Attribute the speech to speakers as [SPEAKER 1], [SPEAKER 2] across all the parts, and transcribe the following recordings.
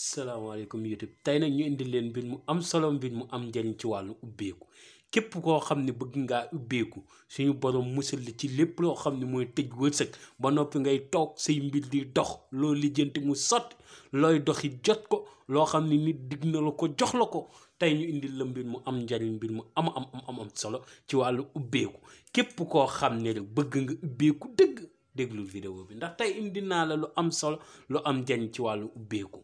[SPEAKER 1] salaamaaleykum YouTube tey nag ñu indi leen mbir mu am solo, mbir mu am njëriñ ci wàllu ubbeeku. képp koo xam ne bëgg ngaa ubbeeku suñu borom musal la ci lépp loo xam ne mooy tëj wërsëg ba noppi ngay toog say mbir di dox loo lijjanti mu sotti looy doxi jot ko loo xam ne nit digg na la ko jox la ko. tey ñu indil la mbir mu am njariñ, mbir mu am solo ci wàllu ubbeeku. képp koo xam ne rek bëgg nga ubbeeku dëgg déglul vidéo bi ndax tey indi naa la lu am solo, lu am njariñ ci wàllu ubbeeku.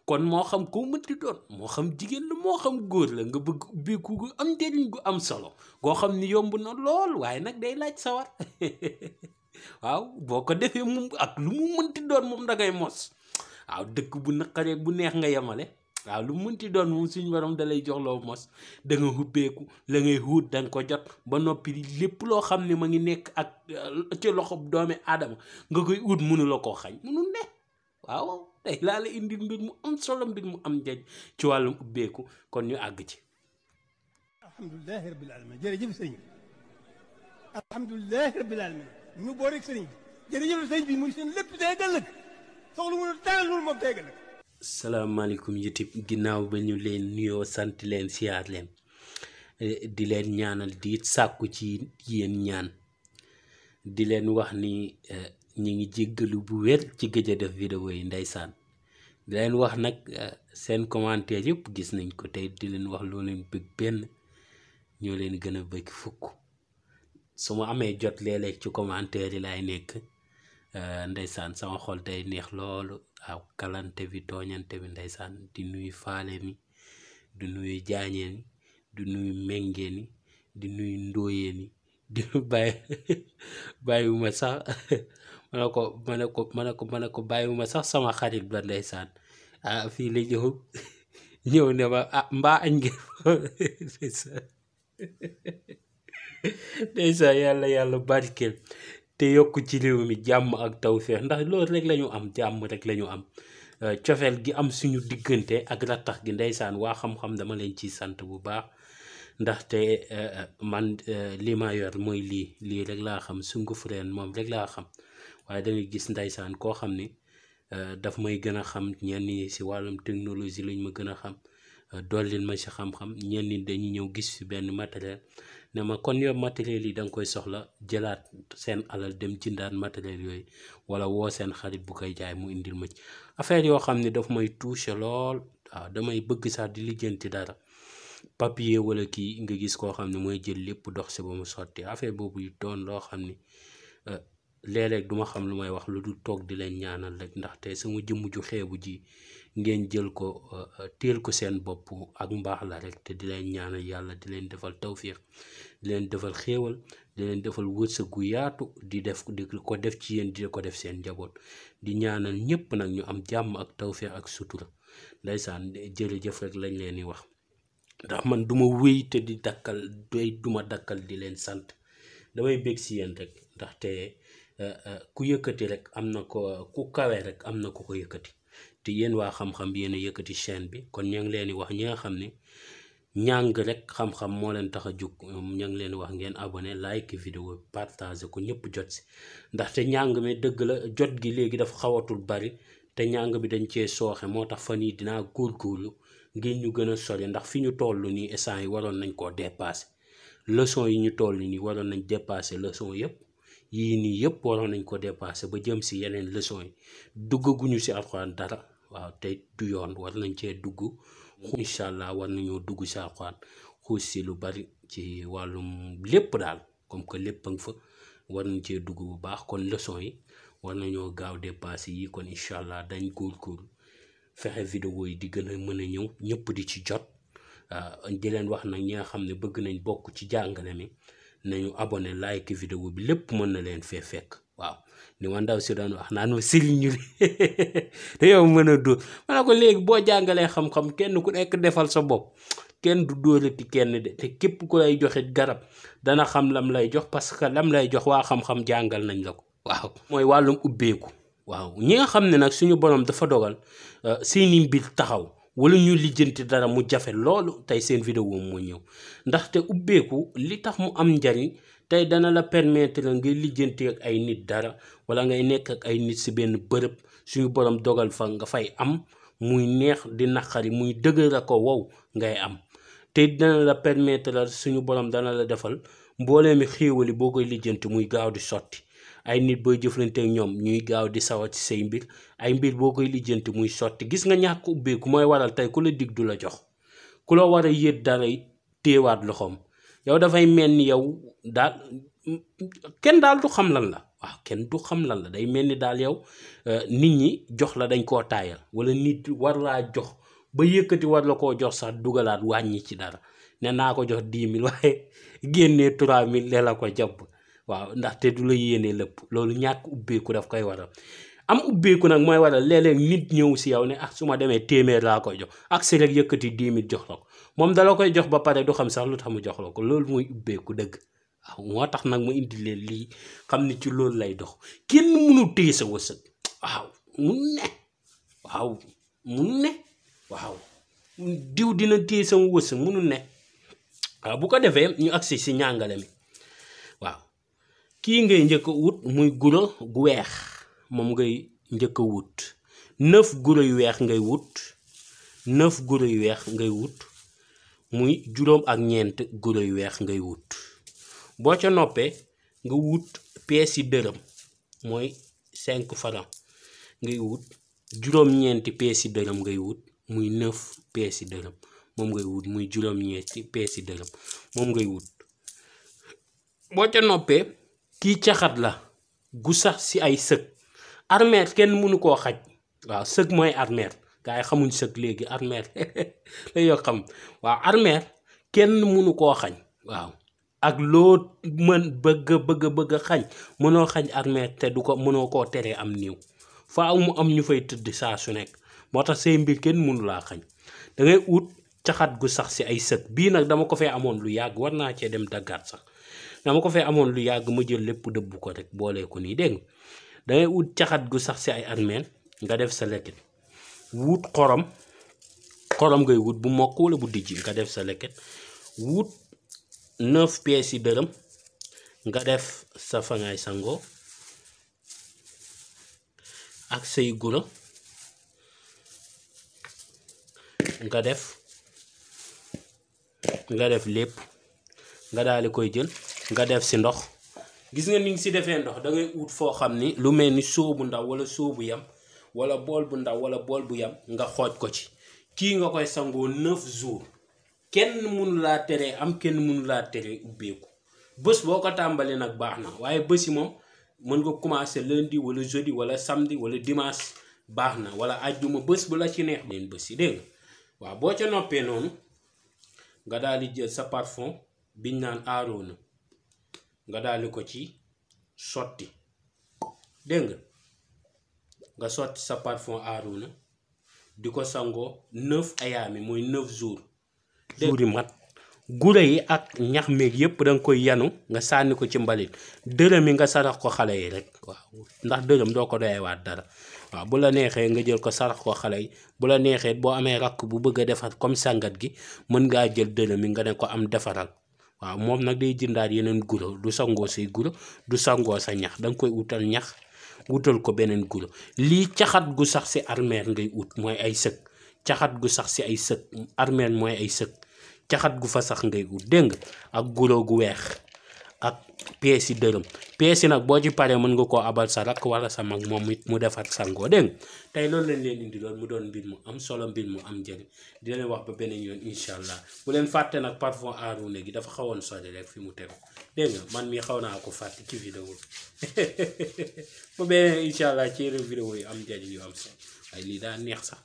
[SPEAKER 1] kon moo xam koo mënti doon, moo xam jigéen la moo xam góor la, nga bëgg ubbeeku gu am njariñ gu am solo goo xam ni yomb na lool waaye nag day laaj sawar waaw boo ko defee moom ak lu mu mënti doon moom dangay mos. waaw dëkk bu naqaree bu neex nga yemale. waaw lu mu mënti doon moom suñu borom da lay jox loo mos, da nga ubbeeku la ngay wut da nga ko jot ba noppi lépp loo xam ne ma ngi nekk ak ci loxo doomi aadama nga koy ut mënu la koo xañ, mënul ne. waaw tey laa la indi mbir mu am solo, mbir mu am njëriñ ci wàllum ubbeeku, kon ñu àgg ci.
[SPEAKER 2] alhamdulilahi rabbil alamin jërëjëf sëriñ bi. alhamdulilahi rabbil alamin ñu boo rek sëriñ bi jërëjëf sëriñ bi muy seen lépp day ëllëg soxla mu taal loolu moom day ëllëg.
[SPEAKER 1] salaamaaleykum YouTube, ginnaaw ba ñu leen nuyoo sant leen siyaar leen di leen ñaanal di sàkku ci yéen ñaan di leen wax ni ñi ngi jéggalu bu wér ci gëj a def vidéo yi ndeysaan. di leen wax nag seen commentaire yëpp gis nañ ko tey di leen wax loo leen bëgg benn ñoo leen gën a bëgg fukk. su ma amee jot léeg-léeg ci commentaire yi laay nekk ndeysaan sama xol day neex loolu. waaw kalante bi tooñante bi ndeysaan di nuyu faale mi, di nuyu jaañee ni, di nuyu méngee ni, di nuyu ndóoyee ni, di bàyyiwuma sax ma ne ko bàyyiwuma sax sama xarit ba ndeysaan. fii la ñëw ne ma mbaa añ ngeen ndeysaan yàlla barkeel te yokk ci réew mi jàmm ak tawfeex, ndax loolu rek lañu am, jàmm rek lañu am. cofeel gi am suñu diggante ak rattax gi ndeysaan waa xam-xam dama leen ciy sant bu baax ndaxte man li ma yor mooy lii rek laa xam, sunguf reen moom rek laa xam. waaye dangay gis ndeysaan koo xam ne daf may gën a xam, ñenn ñi si wàllum technologie lañ ma gën a xam, dollin ma si xam-xam. ñenn ñi dañuy ñëw gis fi benn matériel ne ma kon yow matériel yi da nga koy soxla, jëlaat seen alal dem jëndaat matériel yooyu wala woo seen xarit bu koy jaay mu indil ma ci affaire yoo xam ne daf may touché lool. waaw damay bëgg sax di lijjanti dara papier wala kii nga gis koo xam ne mooy jël lépp dox si ba mu sotti. affaire boobu yi doon loo xam ni léeg-léeg duma xam lu may wax lu dul toog di leen ñaanal rek, ndaxte sama jëmm ju xeebu ji ngeen jël ko teel ko seen bopp ak mbaax la rek. te di leen ñaanal yàlla di leen defal tawfiix, di leen defal xéewal, di leen defal wërsëg gu yaatu, di ko def ci yéen, di ko def seen njaboot. di ñaanal ñëpp nag ñu am jàmm ak tawfiix ak sutura ndeysaan. jërëjëf rek lañ leen di wax, ndax man duma wéy te di dakkal duma dakkal di leen sant. damay bég si yéen rek, ndaxte ku yëkkati rek am na ko, ku kawe rek am na ku ko yëkkati. te yéen waa xam-xam yéen a yëkkati chaîne bi, kon ña ngi leen di wax ñi nga xam ne ñàng rek xam-xam moo leen tax a jóg, ña ngi leen di wax ngeen abonné, like vidéo, partage ko ñëpp jot si. ndaxte ñàng mi dëgg la jot gi léegi dafa xawatul bari, te ñàng bi dañ cee sooxe. moo tax fan yii dinaa góorgóorlu ngir ñu gën a sori, ndax fi ñu toll nii instant yi waroon nañ koo dépassé. leçon yi ñu toll nii waroon nañ dépassé leçon yëpp. yii nii yëpp waroon nañ ko dépassé ba jëm si yeneen leçon yi. duggaguñu si alxuraan dara. waaw tey du yoon, war nañ cee dugg. incha allah war nañoo dugg si alxuraan xuus si lu bari ci wàllum lépp daal, comme que lépp a nga fa war nañ cee dugg bu baax. kon leçon yi war nañoo gaaw dépassé yi. kon incha allah dañ góorgóorlu fexe vidéo yi di gën a mën a ñëw, ñëpp di ci jot. di leen wax nag ñi nga xam ne bëgg nañ bokk ci jàngale mi nañu abonné, like vidéo bi, lépp mën na leen fee fekk. waaw ni ma ndaw si doon wax naan ma sëriñ ñu te yow mën a dóor. ma ne ko léegi boo jàngalee xam-xam kenn ku nekk defal sa bopp, kenn du dóorati kenn de. te képp ku lay joxe garab dana xam lam lay jox, parce que lam lay jox waa xam-xam jàngal nañ la ko. waaw mooy wàllum ubbeeku. waaw ñi nga xam ne nag suñu borom dafa dogal seeni mbir taxaw wala ñu lijjanti dara mu jafe loolu, tey seen vidéo moo ñëw. ndaxte ubbeeku li tax mu am njariñ tey dana la permettre ngay lijjanti ak ay nit dara, wala ngay nekk ak ay nit si benn bërëb suñu borom dogal fa nga fay am muy neex di naqari muy dëgër a ko wow ngay am te dana la permettre la suñu borom dana la defal mbooleemi xéewali boo koy lijjanti muy gaaw di sotti ay nit booy jëflante ak ñoom ñuy gaaw di sawat ci say mbir ay mbir boo koy lijjanti muy sotti gis nga ñàkk ubbeeku mooy waral tey ku la dig du la jox ku la war a yët dara it téewaat loxoom yow dafay mel ni yow daal kenn daal du xam lan la waaw kenn du xam lan la day mel ni daal yow nit ñi jox la dañ koo taayal wala nit war laa jox ba yëkkati war la koo jox sax dugalaat wàññi ci dara ne naa ko jox 10 000 waaye génnee 3 000 le la ko jàpp waaw ndaxte du la yéene lépp loolu ñàkk ubbeeku daf koy waral am ubbeeku nag mooy waral léeg-léeg nit ñëw si yow ne ah su ma demee téeméer laa koy jox ak si rek yëkkati 10 000 jox la ko moom dala koy jox ba pare du xam sax lu tax mu jox la ko loolu mooy ubbeeku dëgg waaw moo tax nag ma indi leen lii xam ne ci loolu lay dox kenn mënu téye sa wërsëg waaw mun ne waaw diw dina téye sama wërsëg munu ne waaw bu ko defee ñu agsi si ñàngale mi waaw kii ngay njëkk a wut muy guro gu weex moom ngay njëkk a wut 9 guro yu weex ngay wut 9 guro yu weex ngay wut muy juróom ak ñeent guro yu weex ngay wut boo ca noppee nga wut pièces yi dërëm mooy 5 francs ngay wut juróom-ñeenti pièces yi dërëm ngay wut muy 9 pièces yi dërëm moom ngay wut muy juróom-ñeenti pièces yi dërëm moom ngay wut boo ca noppee kii caxat la gu sax si ay sëg armeer kenn mënu koo xaj waaw sëg mooy armeer gaa yi xamuñ sëg léegi armeer la yoo xam waaw armeer kenn mënu koo xañ waaw ak loo mën bëgg xañ mënoo xañ armeer te du ko mënoo koo teree am néew faaw mu am ñu fay tëdd saa su nekk moo tax say mbir kenn mënu laa xañ da ngay ut caxat gu sax si ay sëg bii nag dama ko fee amoon lu yàgg war naa cee dem daggaat sax dama ko fee amoon lu yàgg ma jël lépp dëbb ko rek boolee ko nii dégg nga da ngay ut caxat gu sax si ay armeel nga def sa leket wut xorom ngay wut bu mokk wala bu dijji nga def sa leket wut 9 pièces yi dërëm nga def sa fa ngay sangoo ak say guro nga def lépp nga daal di koy jël nga def si ndox gis nga ni nga si defee ndox da ngay ut foo xam ni lu mel ni soo bu ndaw wala soo bu yam wala bool bu ndaw wala bool bu yam nga xooj ko ci kii nga koy sangoo 9 jours kenn mënu laa teree am kenn mënu laa teree ubbeeku bés boo ko tàmbali nag baax na waaye bés yi moom mën nga commencer lundi wala jeudi wala samedi wala dimanche baax na wala àjjuma bés bu la ci neex leen bés yi dégg nga waaw boo ca noppee noonu nga daal di jël sa parfum biñ naan aaroona nga daal di ko ci sotti dégg nga sotti sa parfum aaroona di ko sangoo 9 ayaami mooy 9 jours jours yi mat gura yi ak ñax meeg yépp danga koy yanu nga sànni ko ci mbalit dërëm yi nga sarax ko xale yi rek waaw ndax dërëm doo ko doyewaat dara waaw bu la neexee nga jël ko sarax ko xale yi bu la neexee boo amee rakk bu bëgg a defar comme sangat gi mën ngaa jël dërëm yi nga ne ko am defaral waaw moom nag day jëndaat yeneen guro du sangoo say guro du sangoo sa ñax danga koy utal ñax wutal ko beneen guro lii caxat gu sax si armeer ngay ut mooy ay sëg caxat gu sax si ay sëg armeer mooy ay sëg caxat gu fa sax ngay ut dégg nga ak guro gu weex ak pièces yi dërëm pièces yi nag boo ci paree mën nga koo abal sa rakk wala sa mag moom it mu defar sangoo dégg nga tey loolu lañ leen indi loolu mu doon mbir mu am solo mbir mu am njëriñ di leen wax ba beneen yoon incha allah bu leen fàtte nag parfum aaroona gi dafa xawoon sori rek fi mu tegu dégg nga man mii xaw naa ko fàtte ci vidéo ba beneen incha allah ci yeneen vidéo yi am njëriñ yu am solo waaye lii daa neex sax